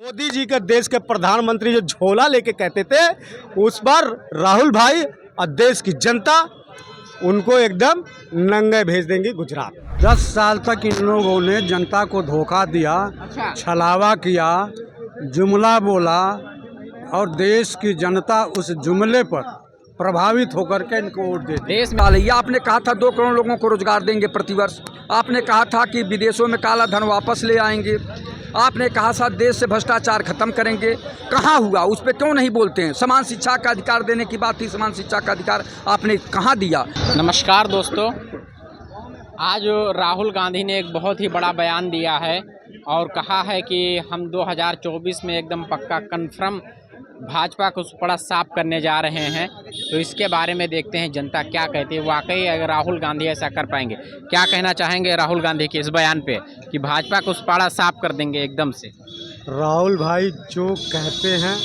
मोदी जी के देश के प्रधानमंत्री जो झोला लेके कहते थे, उस पर राहुल भाई और देश की जनता उनको एकदम नंगे भेज देंगे गुजरात। 10 साल तक इन लोगों ने जनता को धोखा दिया, छलावा किया, जुमला बोला और देश की जनता उस जुमले पर प्रभावित होकर के इनको वोट देती। देश में आपने कहा था 2 करोड़ लोगों को रोजगार देंगे प्रतिवर्ष। आपने कहा था कि विदेशों में काला धन वापस ले आएंगे। आपने कहा था देश से भ्रष्टाचार खत्म करेंगे। कहाँ हुआ? उस पर क्यों नहीं बोलते हैं? समान शिक्षा का अधिकार देने की बात थी, समान शिक्षा का अधिकार आपने कहाँ दिया? नमस्कार दोस्तों, आज राहुल गांधी ने एक बहुत ही बड़ा बयान दिया है और कहा है कि हम 2024 में एकदम पक्का कन्फर्म भाजपा को बड़ा साफ करने जा रहे हैं। तो इसके बारे में देखते हैं जनता क्या कहती है। वाकई अगर राहुल गांधी ऐसा कर पाएंगे, क्या कहना चाहेंगे राहुल गांधी के इस बयान पे कि भाजपा को बड़ा साफ कर देंगे एकदम से? राहुल भाई जो कहते हैं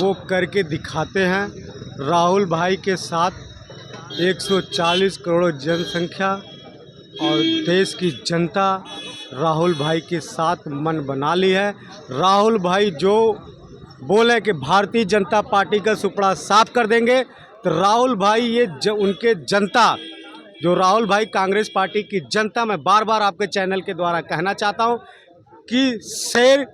वो करके दिखाते हैं। राहुल भाई के साथ 140 करोड़ जनसंख्या और देश की जनता राहुल भाई के साथ मन बना ली है। राहुल भाई जो बोले कि भारतीय जनता पार्टी का सुपड़ा साफ कर देंगे, तो राहुल भाई ये उनके जनता जो राहुल भाई कांग्रेस पार्टी की जनता, मैं बार बार आपके चैनल के द्वारा कहना चाहता हूं कि शेर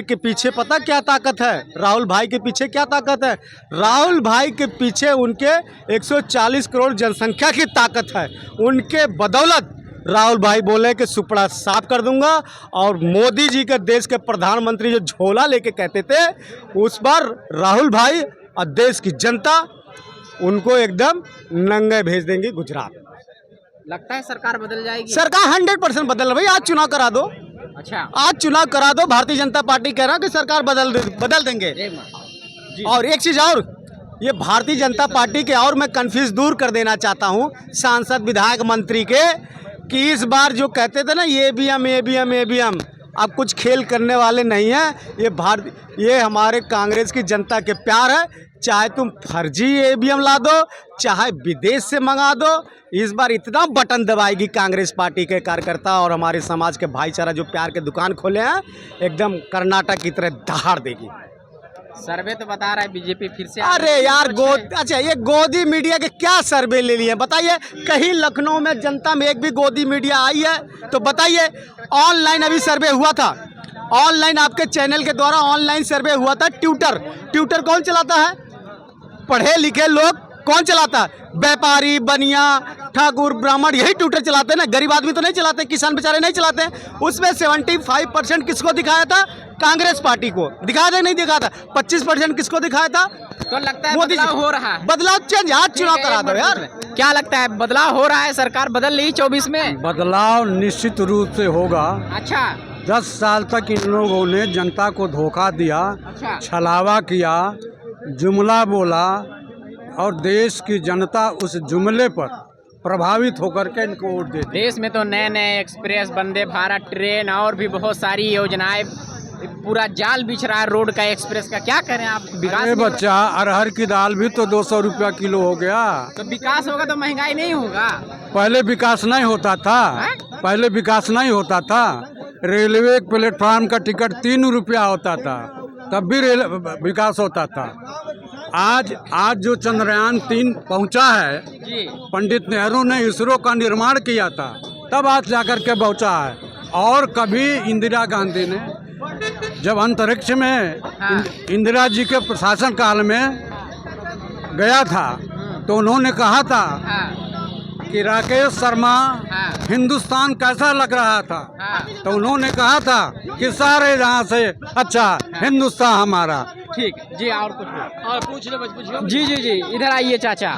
के पीछे पता क्या ताकत है? राहुल भाई के पीछे क्या ताकत है? राहुल भाई के पीछे उनके 140 करोड़ जनसंख्या की ताकत है। उनके बदौलत राहुल भाई बोले कि सुपड़ा साफ कर दूंगा। और मोदी जी के देश के प्रधानमंत्री जो झोला लेके कहते थे, उस पर राहुल भाई और देश की जनता उनको एकदम नंगे भेज देंगे गुजरात। लगता है सरकार बदल जाएगी? सरकार 100% बदल। भाई आज चुनाव करा दो। अच्छा, आज चुनाव करा दो। भारतीय जनता पार्टी कह रहा है कि सरकार बदल देंगे। और एक चीज़ और, ये भारतीय जनता पार्टी के और मैं कंफ्यूज दूर कर देना चाहता हूँ सांसद विधायक मंत्री के, कि इस बार जो कहते थे ना EVM अब कुछ खेल करने वाले नहीं हैं। ये हमारे कांग्रेस की जनता के प्यार है। चाहे तुम फर्जी EVM ला दो, चाहे विदेश से मंगा दो, इस बार इतना बटन दबाएगी कांग्रेस पार्टी के कार्यकर्ता और हमारे समाज के भाईचारा जो प्यार के दुकान खोले हैं, एकदम कर्नाटक की तरह दहाड़ देगी। सर्वे तो बता रहा है बीजेपी फिर से। अरे यार अच्छा, ये गोदी मीडिया के क्या सर्वे ले लिए बताइए? कहीं लखनऊ में जनता में एक भी गोदी मीडिया आई है तो बताइए? ऑनलाइन अभी सर्वे हुआ था, ऑनलाइन आपके चैनल के द्वारा ऑनलाइन सर्वे हुआ था। ट्विटर कौन चलाता है? पढ़े लिखे लोग कौन चलाता है? व्यापारी, बनिया, ठाकुर, ब्राह्मण, यही ट्विटर चलाते हैं ना। गरीब आदमी तो नहीं चलाते, किसान बेचारे नहीं चलाते हैं। उसमें 75% किसको दिखाया था? कांग्रेस पार्टी को दिखाया था, नहीं दिखाया था। 25% किसको दिखाया था? तो लगता है बदलाव हो रहा है। बदलाव चेंज, आज चुनाव करा दो यार। क्या लगता है बदलाव हो रहा है? सरकार बदल रही 24 में? बदलाव निश्चित रूप से होगा। अच्छा, 10 साल तक इन लोगों ने जनता को धोखा दिया, छलावा किया, जुमला बोला और देश की जनता उस जुमले पर प्रभावित होकर के इनको वोट देती। देश में तो नए नए एक्सप्रेस, वंदे भारत ट्रेन और भी बहुत सारी योजनाएं, पूरा जाल बिछ रहा है रोड का, एक्सप्रेस का। क्या करें आप? विकास बच्चा, अरहर की दाल भी तो 200 रुपया किलो हो गया। तो विकास होगा तो महंगाई नहीं होगा? पहले विकास नहीं होता था। पहले विकास नहीं होता था। रेलवे प्लेटफार्म का टिकट 3 रुपया होता था, तब भी विकास होता था। आज जो चंद्रयान 3 पहुंचा है, पंडित नेहरू ने इसरो का निर्माण किया था, तब आज जाकर के पहुंचा है। और कभी इंदिरा गांधी ने जब अंतरिक्ष में इंदिरा जी के प्रशासन काल में गया था, तो उन्होंने कहा था कि राकेश शर्मा हिंदुस्तान कैसा लग रहा था, तो उन्होंने कहा था कि सारे जहाँ से अच्छा हिंदुस्तान हमारा। ठीक जी, और पूछ लो। जी, इधर आइए चाचा।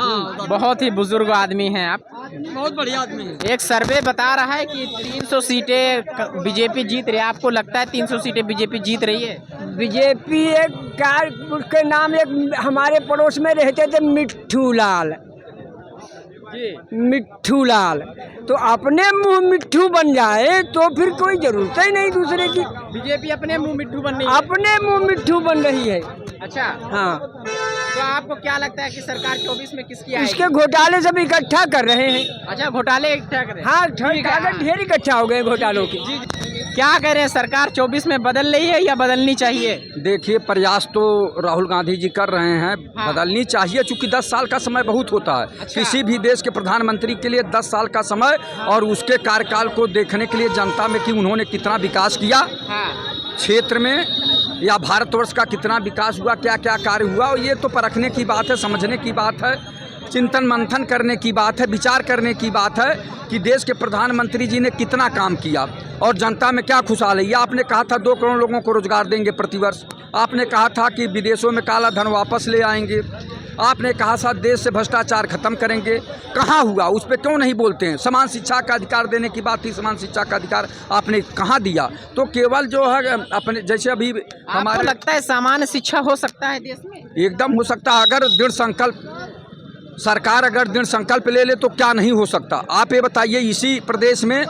बहुत ही बुजुर्ग आदमी हैं आप, बहुत बढ़िया आदमी है। एक सर्वे बता रहा है कि 300 सीटें बीजेपी जीत रही है। आपको लगता है 300 सीटें बीजेपी जीत रही है? बीजेपी एक कार के नाम एक हमारे पड़ोस में रहते थे मिट्ठू लाल, तो अपने मुंह मिट्ठू बन जाए तो फिर कोई जरूरत ही नहीं दूसरे की। बीजेपी अपने मुंह मिट्ठू बन रही है? अपने मुंह मिट्ठू बन रही है। अच्छा, हाँ। तो आपको क्या लगता है कि सरकार 24 में किसकी आएगी? इसके घोटाले सब इकट्ठा कर रहे हैं। अच्छा, घोटाले इकट्ठा कर रहे हैं। हाँ, ढेर इकट्ठा हो गए घोटालों के। जी। क्या कह रहे हैं, सरकार 24 में बदल रही है या बदलनी चाहिए? देखिए, प्रयास तो राहुल गांधी जी कर रहे हैं, हाँ। बदलनी चाहिए, चूंकि 10 साल का समय बहुत होता है। अच्छा। किसी भी देश के प्रधानमंत्री के लिए 10 साल का समय और उसके कार्यकाल को देखने के लिए जनता में कि उन्होंने कितना विकास किया हाँ। क्षेत्र में या भारतवर्ष का कितना विकास हुआ, क्या क्या कार्य हुआ, और ये तो परखने की बात है, समझने की बात है, चिंतन मंथन करने की बात है, विचार करने की बात है कि देश के प्रधानमंत्री जी ने कितना काम किया और जनता में क्या खुशहाल है। ये आपने कहा था 2 करोड़ लोगों को रोजगार देंगे प्रतिवर्ष, आपने कहा था कि विदेशों में काला धन वापस ले आएंगे, आपने कहा था देश से भ्रष्टाचार खत्म करेंगे। कहाँ हुआ, उस पर क्यों नहीं बोलते हैं? समान शिक्षा का अधिकार देने की बात थी, समान शिक्षा का अधिकार आपने कहाँ दिया? तो केवल जो है अपने जैसे अभी आपको हमारे लगता है सामान्य शिक्षा हो सकता है देश में? एकदम हो सकता है, अगर दृढ़ संकल्प सरकार अगर दृढ़ संकल्प ले ले तो क्या नहीं हो सकता। आप ये बताइए, इसी प्रदेश में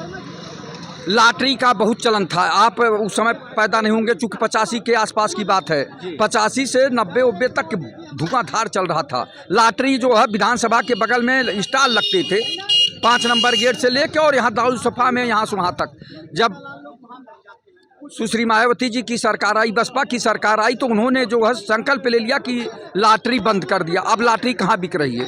लॉटरी का बहुत चलन था, आप उस समय पैदा नहीं होंगे चूँकि 85 के आसपास की बात है, 85 से 90 तक धुआंधार चल रहा था। लॉटरी जो है विधानसभा के बगल में स्टॉल लगते थे, 5 नंबर गेट से लेके और यहाँ दारुसफा में यहाँ से वहाँ तक। जब सुश्री मायावती जी की सरकार आई, बसपा की सरकार आई, तो उन्होंने जो है संकल्प ले लिया कि लॉटरी बंद कर दिया। अब लॉटरी कहाँ बिक रही है?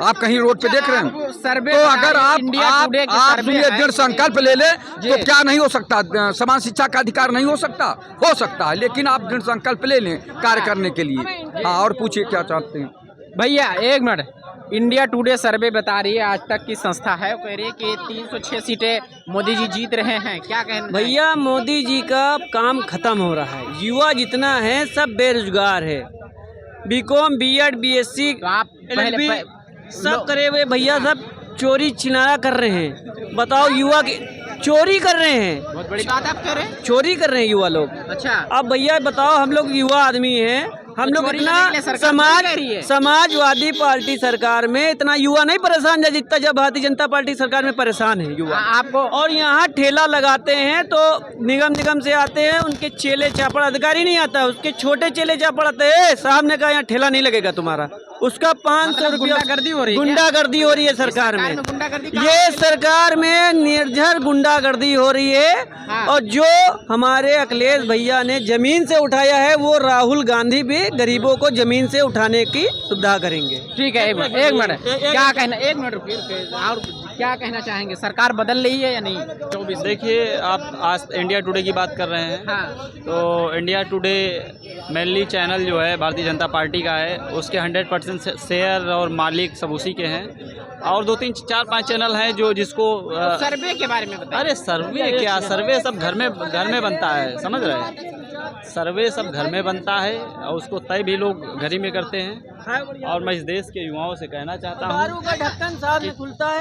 आप कहीं रोड पे देख रहे हैं? सर्वे तो अगर आप सर्वे ये दृढ़ संकल्प ले ले तो क्या नहीं हो सकता? समान शिक्षा का अधिकार नहीं हो सकता? हो सकता है, लेकिन आप दृढ़ संकल्प ले लें कार्य करने के लिए। हाँ, और पूछिए क्या चाहते हैं भैया? एक मिनट, इंडिया टुडे सर्वे बता रही है, आज तक की संस्था है, वो कह रही है कि 306 सीटें मोदी जी जीत रहे हैं, क्या कहना है? भैया मोदी जी का काम खत्म हो रहा है, युवा जितना है सब बेरोजगार है, बीकॉम बीएड बीएससी तो आप एलएलबी पहले सब करे हुए भैया, सब चोरी चिनारा कर रहे हैं। बताओ, युवा की चोरी कर रहे हैं, बहुत बड़ी बात आप कह रहे हैं। चोरी कर रहे हैं युवा लोग। अच्छा, अब भैया बताओ, हम लोग युवा आदमी हैं, हम तो लोग चोरी करने के लिए इतना सरकार क्या कह रही है? समाजवादी पार्टी सरकार में इतना युवा नहीं परेशान है जितना जब भारतीय जनता पार्टी सरकार में परेशान है युवा। आपको और यहाँ ठेला लगाते हैं तो निगम से आते हैं, उनके चेले चापड़, अधिकारी नहीं आता, उसके छोटे चेले चापड़ आते हैं, साहब ने कहा यहाँ ठेला नहीं लगेगा तुम्हारा, उसका 500 रुपया गुंडागर्दी हो रही है। गुंडागर्दी हो रही है सरकार में। गुंडागर्दी कहाँ ये सरकार में निर्झर गुंडागर्दी हो रही है। हाँ। और जो हमारे अखिलेश भैया ने जमीन से उठाया है, वो राहुल गांधी भी गरीबों को जमीन से उठाने की सुविधा करेंगे। ठीक है, एक मिनट क्या कहना, एक मिनट रुकिए, और क्या कहना चाहेंगे? सरकार बदल रही है या नहीं 24? देखिए, आप आज इंडिया टुडे की बात कर रहे हैं, हाँ, तो इंडिया टुडे मेनली चैनल जो है भारतीय जनता पार्टी का है, उसके 100% शेयर और मालिक सब उसी के हैं, और 2 3 4 5 चैनल हैं जो जिसको सर्वे के बारे में बताइए। अरे सर्वे क्या, सर्वे सब घर में बनता है, समझ रहे हैं? सर्वे सब घर में बनता है और उसको तय भी लोग घर ही में करते हैं। और मैं इस देश के युवाओं से कहना चाहता हूँ ढक्कन साथ में खुलता है।